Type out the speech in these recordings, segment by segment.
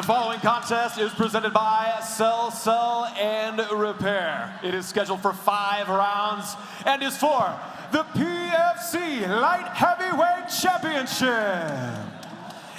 The following contest is presented by Sell and Repair. It is scheduled for 5 rounds and is for the PFC Light Heavyweight Championship.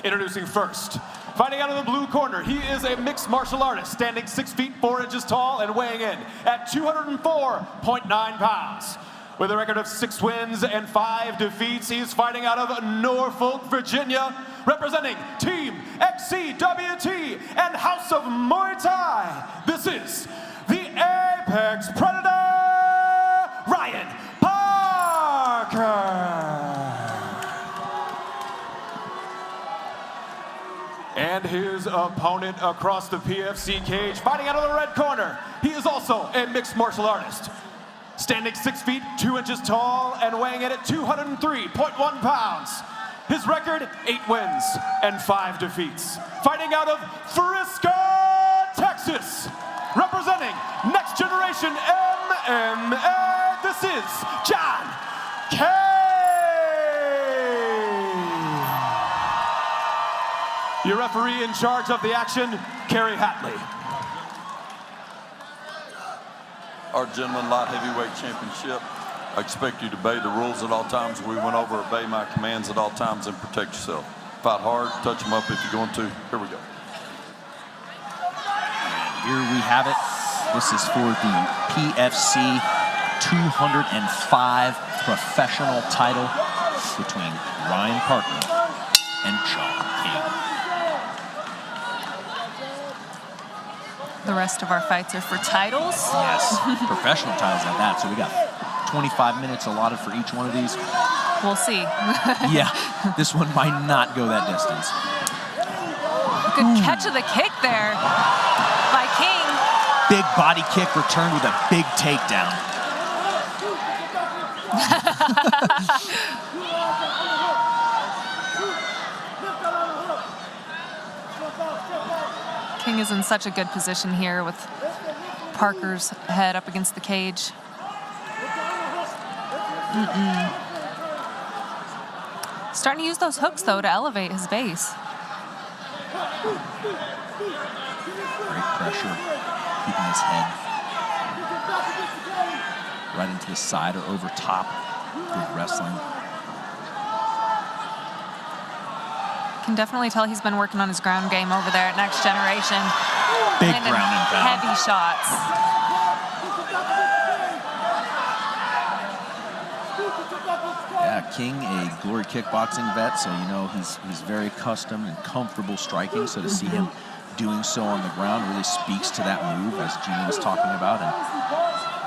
Introducing first, fighting out of the blue corner, he is a mixed martial artist, standing 6 feet 4 inches tall and weighing in at 204.9 pounds. With a record of 6 wins and 5 defeats, he is fighting out of Norfolk, Virginia, representing Team XCWT and House of Muay Thai. This is the Apex Predator, Ryan Parker. And his opponent across the PFC cage, fighting out of the red corner, he is also a mixed martial artist. Standing 6 feet 2 inches tall and weighing in at 203.1 pounds. His record, 8 wins and 5 defeats. Fighting out of Frisco, Texas, representing Next Generation MMA, this is John K. Your referee in charge of the action, Kerry Hatley. Our Gentleman Light Heavyweight Championship. I expect you to obey the rules at all times. We went over, obey my commands at all times, and protect yourself. Fight hard, touch them up if you're going to. Here we go. And here we have it. This is for the PFC 205 professional title between Ryan Parker and John King. The rest of our fights are for titles. Yes, professional titles at that. So we got 25 minutes allotted for each one of these. We'll see. Yeah, this one might not go that distance. Good catch of the kick there by King. Big body kick returned with a big takedown. King is in such a good position here with Parker's head up against the cage. Starting to use those hooks, though, to elevate his base. Great pressure, keeping his head right into the side or over top. Good wrestling. Can definitely tell he's been working on his ground game over there at Next Generation. Big Landing ground and pound. heavy shots. Yeah, King, a Glory kickboxing vet, so you know he's very accustomed and comfortable striking. So to see him doing so on the ground really speaks to that move, as Gina was talking about. And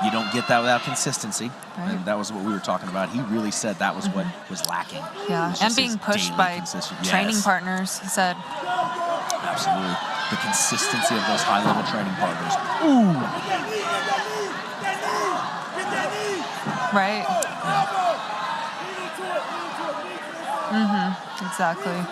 you don't get that without consistency. Right. And that was what we were talking about. He really said that was what was lacking. Yeah, and being pushed by training partners, he said. Absolutely. The consistency of those high-level training partners. Ooh. Right. Exactly.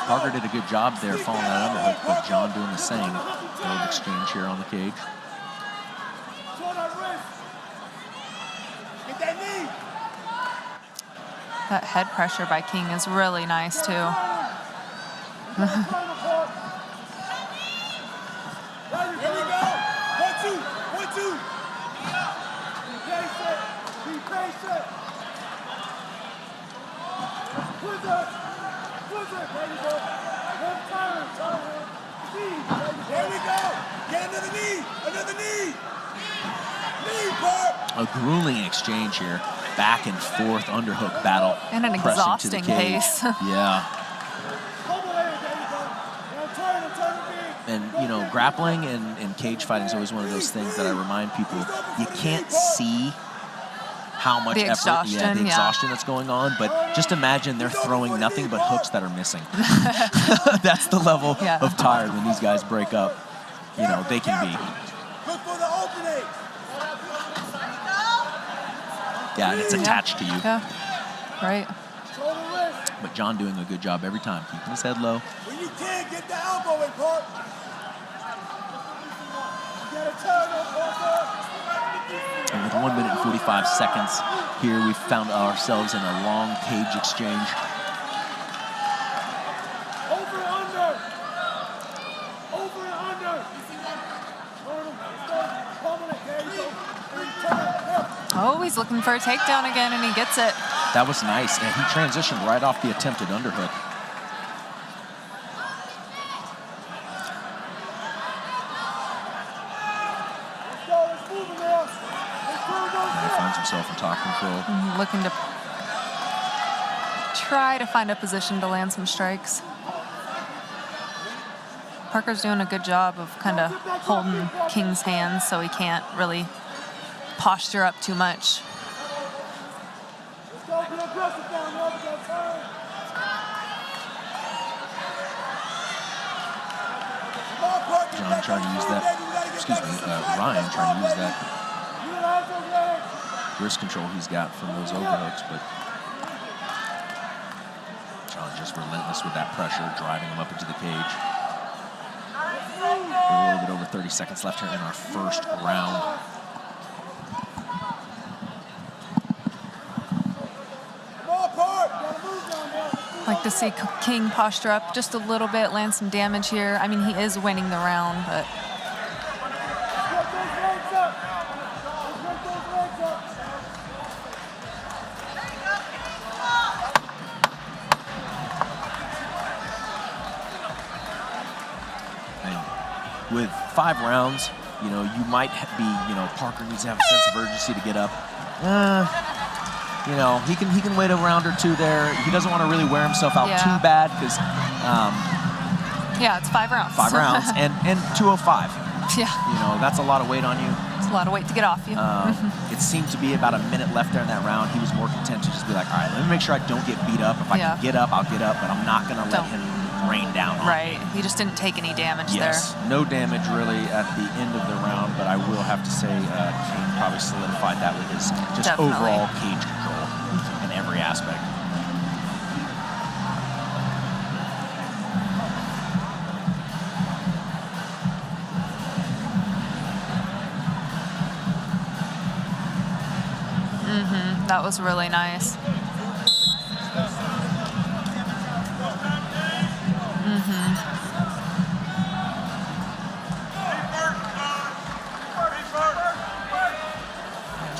Parker did a good job there following that underhook, but John doing the same. Little exchange here on the cage. That head pressure by King is really nice, too. A grueling exchange here. Back and forth underhook battle. And an exhausting pace. Yeah. And, you know, grappling and cage fighting is always one of those things that I remind people, you can't see how much effort, the exhaustion that's going on, but just imagine they're throwing nothing but hooks that are missing. That's the level of tired when these guys break up. You know, they can be. Yeah, and it's attached to you. Yeah, right. But John doing a good job every time, keeping his head low. When you can, get the elbow in, Park. You gotta turn on, Parker. And with 1 minute and 45 seconds here, we've found ourselves in a long cage exchange. Over and under. Over and under. Oh, he's looking for a takedown again, and he gets it. That was nice, and he transitioned right off the attempted underhook. He finds himself in top control. Looking to try to find a position to land some strikes. Parker's doing a good job of kind of holding King's hands so he can't really posture up too much. John trying to use that, Ryan trying to use that wrist control he's got from those overhooks, but John just relentless with that pressure, driving him up into the cage. A little bit over 30 seconds left here in our first round. Like to see King posture up just a little bit, land some damage here. I mean, he is winning the round, but and with 5 rounds, you know, you might be, you know, Parker needs to have a sense of urgency to get up. You know, he can wait a round or two there. He doesn't want to really wear himself out too bad because, yeah, it's 5 rounds. 5 rounds and 205. Yeah. You know, that's a lot of weight on you. It's a lot of weight to get off you. It seemed to be about a minute left there in that round. He was more content to just be like, all right, let me make sure I don't get beat up. If I can get up, I'll get up, but I'm not going to let him rain down on me. He just didn't take any damage there. Yes, no damage really at the end of the round, but I will have to say King probably solidified that with his just overall cage control in every aspect. That was really nice. And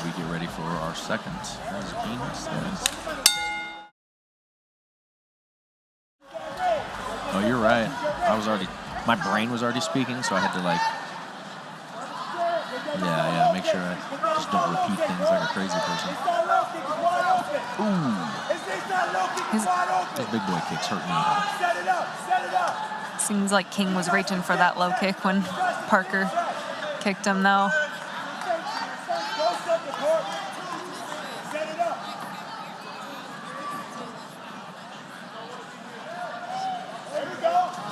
we get ready for our second. Oh, you're right. My brain was already speaking, so I had to like, make sure I just don't repeat things like a crazy person. Ooh. Those big boy kicks hurt me. Seems like King was reaching for that low kick when Parker kicked him, though.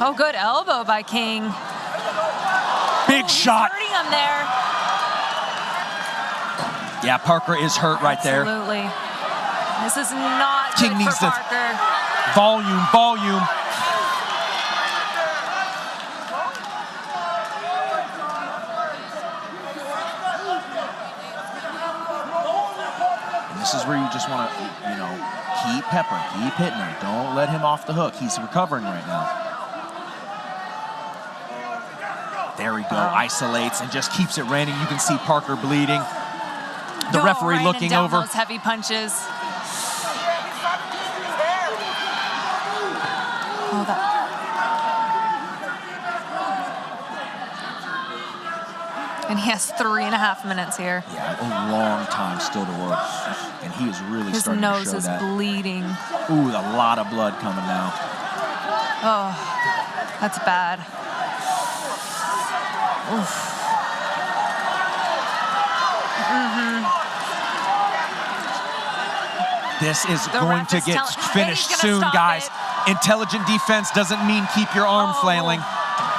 Oh, good elbow by King. Big shot. Hurting him there. Yeah, Parker is hurt right there. Absolutely. This is not King good needs for Parker. Volume. And this is where you just want to, you know, keep peppering, keep hitting him. Don't let him off the hook. He's recovering right now. There we go, isolates and just keeps it raining. You can see Parker bleeding. The referee looking over. Those heavy punches. Oh, and he has 3.5 minutes here. Yeah, a long time still to work. And he is really starting to show that. His nose is bleeding. Ooh, a lot of blood coming now. Oh, that's bad. Oof. This is going to get finished soon, guys. Intelligent defense doesn't mean keep your arm flailing.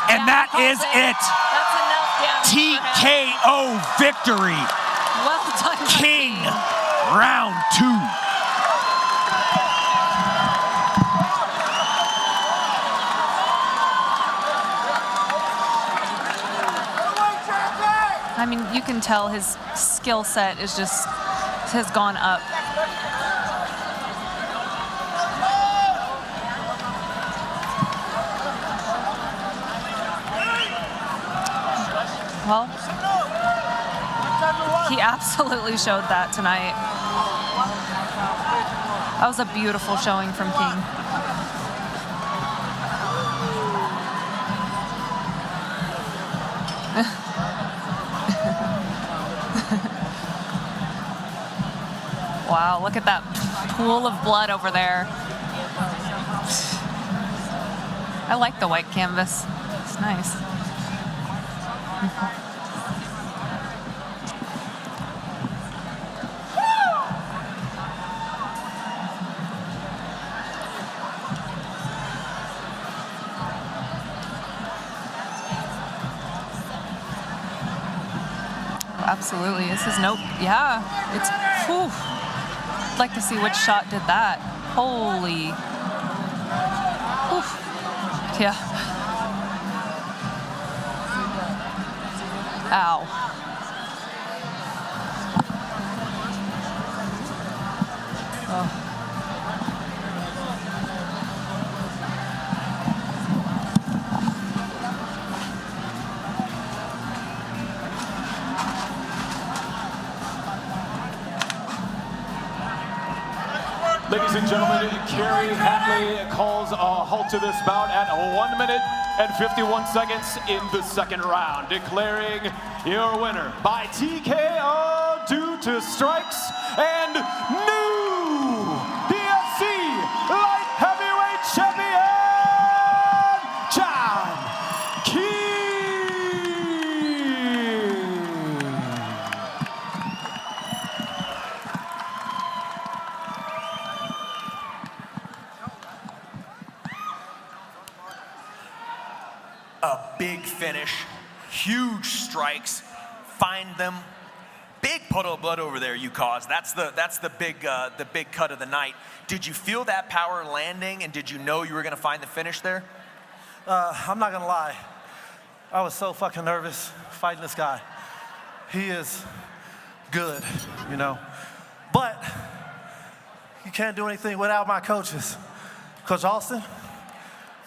And that is it. That's enough damage. TKO victory. Well done, King, round 2. I mean, you can tell his skill set has gone up. Well, he absolutely showed that tonight. That was a beautiful showing from King. Wow, look at that pool of blood over there. I like the white canvas. It's nice. Absolutely. This is yeah, it's, whew. I'd like to see which shot did that. Holy. Whew. Yeah. Ow. Oh. Ladies and gentlemen, Kerry Hatley calls a halt to this bout at 1 minute and 51 seconds in the second round, declaring your winner by TKO due to strikes and new PFC Light Heavyweight Champion, John King. A big finish, huge strikes, find them. Big puddle of blood over there you caused. That's the big cut of the night. Did you feel that power landing, and did you know you were going to find the finish there? I'm not gonna lie. I was so fucking nervous fighting this guy. He is good, you know. But you can't do anything without my coaches. Coach Austin,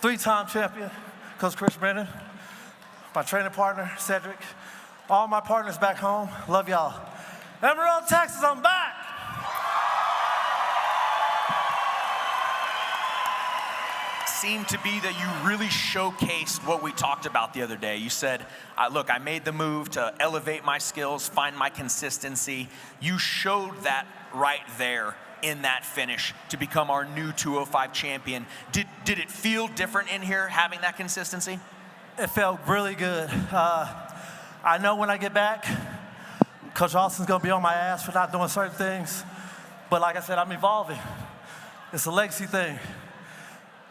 3-time champion. Coach Chris Brennan, my training partner, Cedric, all my partners back home, love y'all. Amarillo, Texas, I'm back. Seemed to be that you really showcased what we talked about the other day. You said, look, I made the move to elevate my skills, find my consistency. You showed that right there in that finish to become our new 205 champion. Did it feel different in here having that consistency? It felt really good. I know when I get back, Coach Austin's gonna be on my ass for not doing certain things. But like I said, I'm evolving. It's a legacy thing.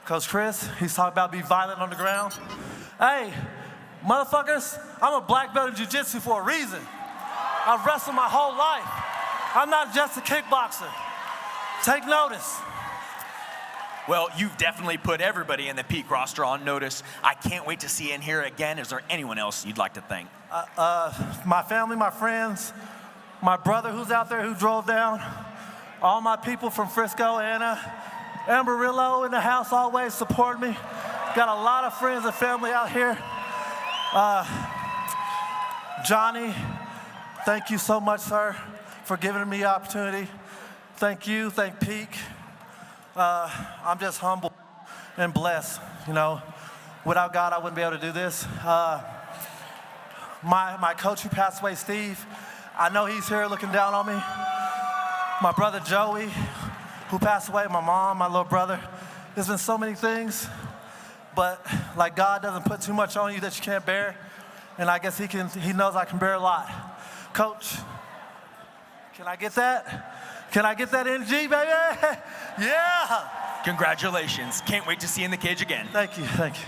Coach Chris, he's talking about be violent on the ground. Hey, motherfuckers, I'm a black belt in Jiu-Jitsu for a reason. I've wrestled my whole life. I'm not just a kickboxer. Take notice. Well, you've definitely put everybody in the Peak roster on notice. I can't wait to see you in here again. Is there anyone else you'd like to thank? My family, my friends, my brother who's out there who drove down, all my people from Frisco, Anna, Amarillo in the house always support me. Got a lot of friends and family out here. Johnny, thank you so much, sir, for giving me the opportunity. Thank you, thank Peak. I'm just humble and blessed, you know. Without God, I wouldn't be able to do this. My coach who passed away, Steve, I know he's here looking down on me. My brother Joey, who passed away, my mom, my little brother. There's been so many things, but like God doesn't put too much on you that you can't bear, and I guess he knows I can bear a lot. Coach, can I get that? Can I get that energy, baby? Yeah! Congratulations. Can't wait to see you in the cage again. Thank you, thank you.